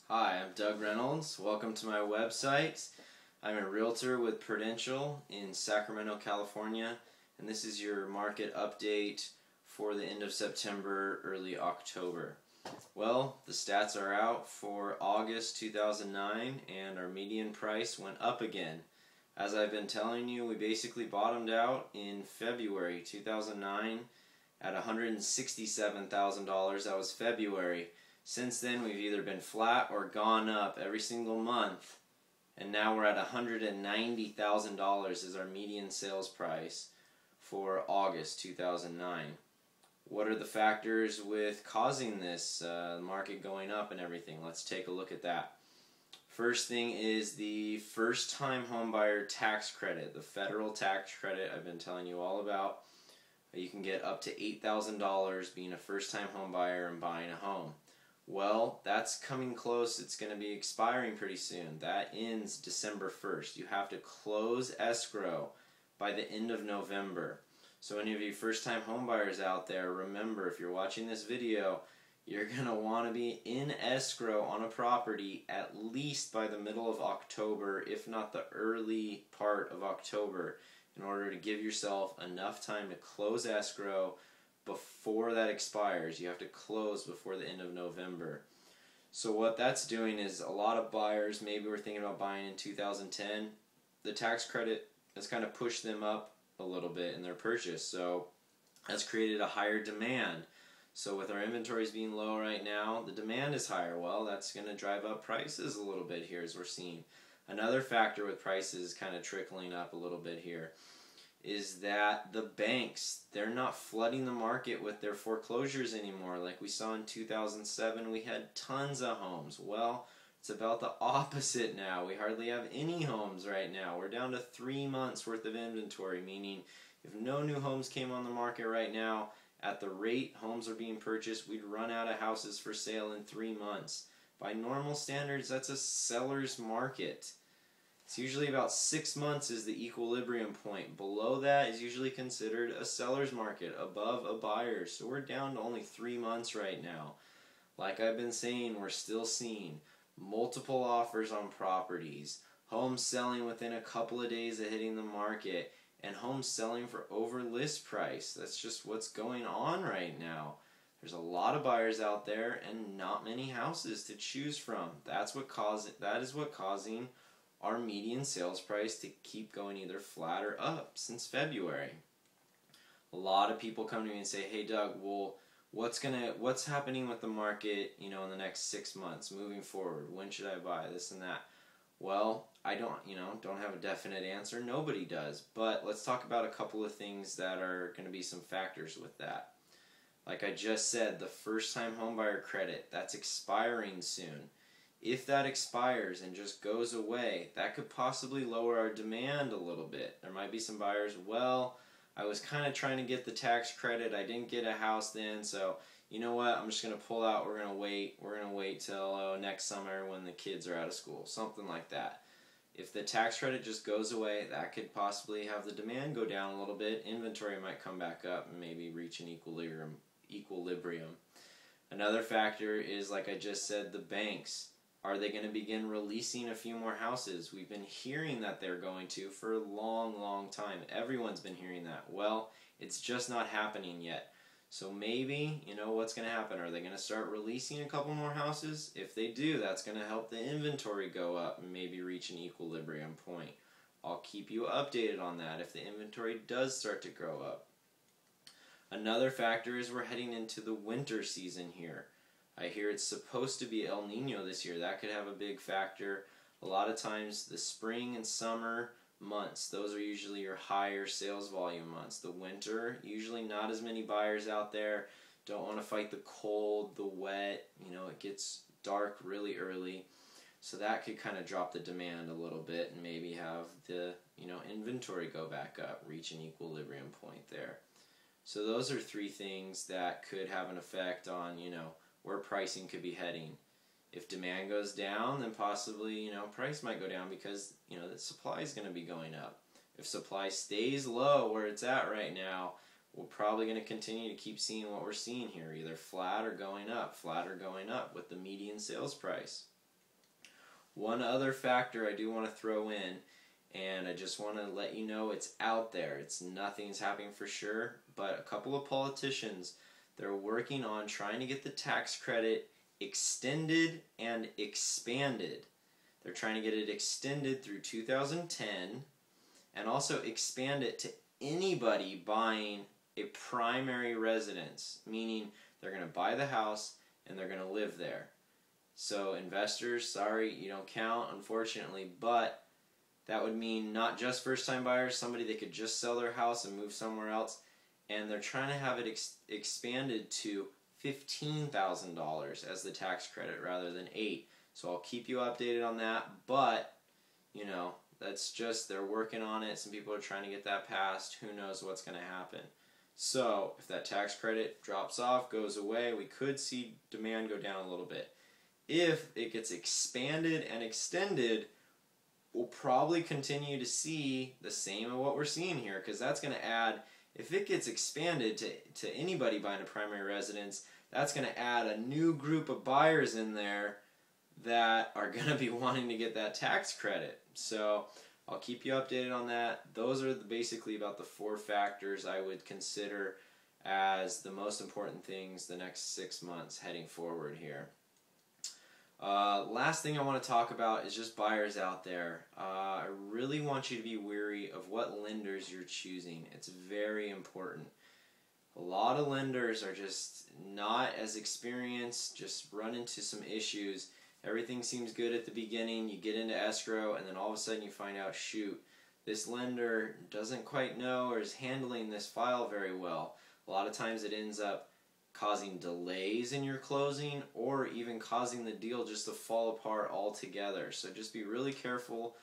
Hi, I'm Doug Reynolds. Welcome to my website. I'm a realtor with Prudential in Sacramento, California, and this is your market update for the end of September, early October. Well, the stats are out for August 2009, and our median price went up again. As I've been telling you, we basically bottomed out in February 2009 at $167,000. That was February. Since then, we've either been flat or gone up every single month, and now we're at $190,000 is our median sales price for August 2009. What are the factors with causing this market going up and everything? Let's take a look at that. First thing is the first-time homebuyer tax credit, the federal tax credit I've been telling you all about. You can get up to $8,000 being a first-time homebuyer and buying a home. Well, that's coming close. It's going to be expiring pretty soon. That ends December 1st. You have to close escrow by the end of November. So any of you first-time homebuyers out there, remember, if you're watching this video, you're going to want to be in escrow on a property at least by the middle of October, if not the early part of October, in order to give yourself enough time to close escrow before that expires. You have to close before the end of November. So what that's doing is a lot of buyers, maybe we're thinking about buying in 2010, the tax credit has kind of pushed them up a little bit in their purchase. So that's created a higher demand. So with our inventories being low right now, the demand is higher. Well, that's going to drive up prices a little bit here, as we're seeing. Another factor with prices kind of trickling up a little bit here is that the banks, they're not flooding the market with their foreclosures anymore. Like we saw in 2007, we had tons of homes. Well, it's about the opposite now. We hardly have any homes right now. We're down to 3 months worth of inventory, meaning if no new homes came on the market right now, at the rate homes are being purchased, we'd run out of houses for sale in 3 months. By normal standards, that's a seller's market. It's usually about 6 months is the equilibrium point. Below that is usually considered a seller's market, above a buyer's. So we're down to only 3 months right now. Like I've been saying, we're still seeing multiple offers on properties, homes selling within a couple of days of hitting the market, and homes selling for over list price. That's just what's going on right now. There's a lot of buyers out there and not many houses to choose from. That is what causing our median sales price to keep going either flat or up since February. A lot of people come to me and say, "Hey Doug, well, what's happening with the market, in the next 6 months moving forward? When should I buy this and that?" Well, I don't have a definite answer. Nobody does. But let's talk about a couple of things that are going to be some factors with that. Like I just said, the first-time homebuyer credit, that's expiring soon. If that expires and just goes away, that could possibly lower our demand a little bit. There might be some buyers, well, I was kind of trying to get the tax credit. I didn't get a house then, so you know what? I'm just going to pull out. We're going to wait. We're going to wait till next summer when the kids are out of school, something like that. If the tax credit just goes away, that could possibly have the demand go down a little bit. Inventory might come back up and maybe reach an equilibrium. Another factor is, like I just said, the banks. Are they going to begin releasing a few more houses? We've been hearing that they're going to for a long, long time. Everyone's been hearing that. Well, it's just not happening yet. So maybe, what's going to happen? Are they going to start releasing a couple more houses? If they do, that's going to help the inventory go up and maybe reach an equilibrium point. I'll keep you updated on that if the inventory does start to grow up. Another factor is we're heading into the winter season here. I hear it's supposed to be El Nino this year. That could have a big factor. A lot of times the spring and summer months, those are usually your higher sales volume months. The winter, usually not as many buyers out there. Don't want to fight the cold, the wet. It gets dark really early. So that could kind of drop the demand a little bit and maybe have the inventory go back up, reach an equilibrium point there. So those are 3 things that could have an effect on, where pricing could be heading. If demand goes down, then possibly, price might go down because, the supply is going to be going up. If supply stays low where it's at right now, we're probably going to continue to keep seeing what we're seeing here, either flat or going up with the median sales price. One other factor I do want to throw in, and I just want to let you know it's out there. Nothing's happening for sure, but a couple of politicians, they're working on trying to get the tax credit extended and expanded. They're trying to get it extended through 2010 and also expand it to anybody buying a primary residence, meaning they're going to buy the house and they're going to live there. So investors, sorry, you don't count, unfortunately, but that would mean not just first-time buyers, somebody that could just sell their house and move somewhere else, and they're trying to have it expanded to $15,000 as the tax credit rather than $8,000. So I'll keep you updated on that, but, you know, that's just, they're working on it. Some people are trying to get that passed. Who knows what's going to happen. So if that tax credit drops off, goes away, we could see demand go down a little bit. If it gets expanded and extended, we'll probably continue to see the same of what we're seeing here, because that's going to add, if it gets expanded to anybody buying a primary residence, that's going to add a new group of buyers in there that are going to be wanting to get that tax credit. So I'll keep you updated on that. Those are basically about the 4 factors I would consider as the most important things the next 6 months heading forward here. Last thing I want to talk about is just buyers out there. I really want you to be wary of what lenders you're choosing. It's very important. A lot of lenders are just not as experienced, just run into some issues. Everything seems good at the beginning, you get into escrow, and then all of a sudden you find out, shoot, this lender doesn't quite know or is handling this file very well. A lot of times it ends up causing delays in your closing or even causing the deal just to fall apart altogether. So just be really careful.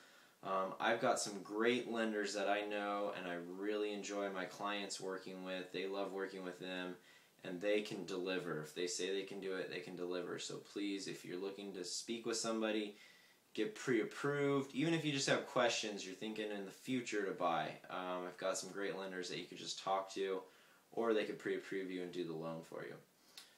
I've got some great lenders that I know and I really enjoy my clients working with. They love working with them and they can deliver. If they say they can do it, they can deliver. So please, if you're looking to speak with somebody, get pre-approved. Even if you just have questions, you're thinking in the future to buy. I've got some great lenders that you could just talk to, or they could pre-approve you and do the loan for you.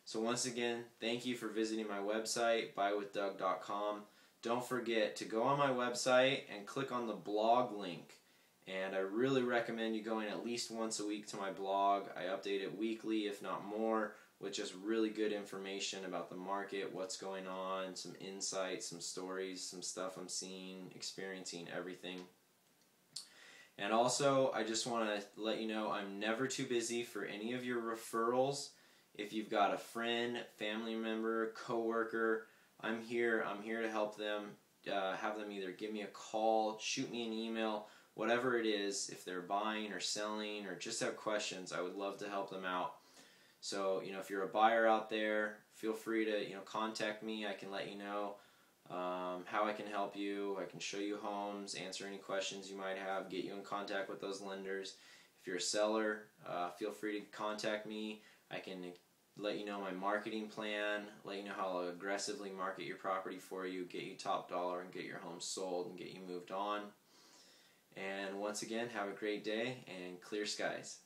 So once again, thank you for visiting my website, buywithdoug.com. Don't forget to go on my website and click on the blog link. And I really recommend you going at least once a week to my blog. I update it weekly, if not more, with just really good information about the market, what's going on, some insights, some stories, some stuff I'm seeing, experiencing, everything. And also, I just want to let you know I'm never too busy for any of your referrals. If you've got a friend, family member, coworker, I'm here to help them, have them either give me a call, shoot me an email, whatever it is. If they're buying or selling or just have questions, I would love to help them out. So, if you're a buyer out there, feel free to, contact me. I can let you know how I can help you. I can show you homes, answer any questions you might have, get you in contact with those lenders. If you're a seller, feel free to contact me. I can let you know my marketing plan, let you know how I'll aggressively market your property for you, get you top dollar, and get your home sold and get you moved on. And once again, have a great day and clear skies.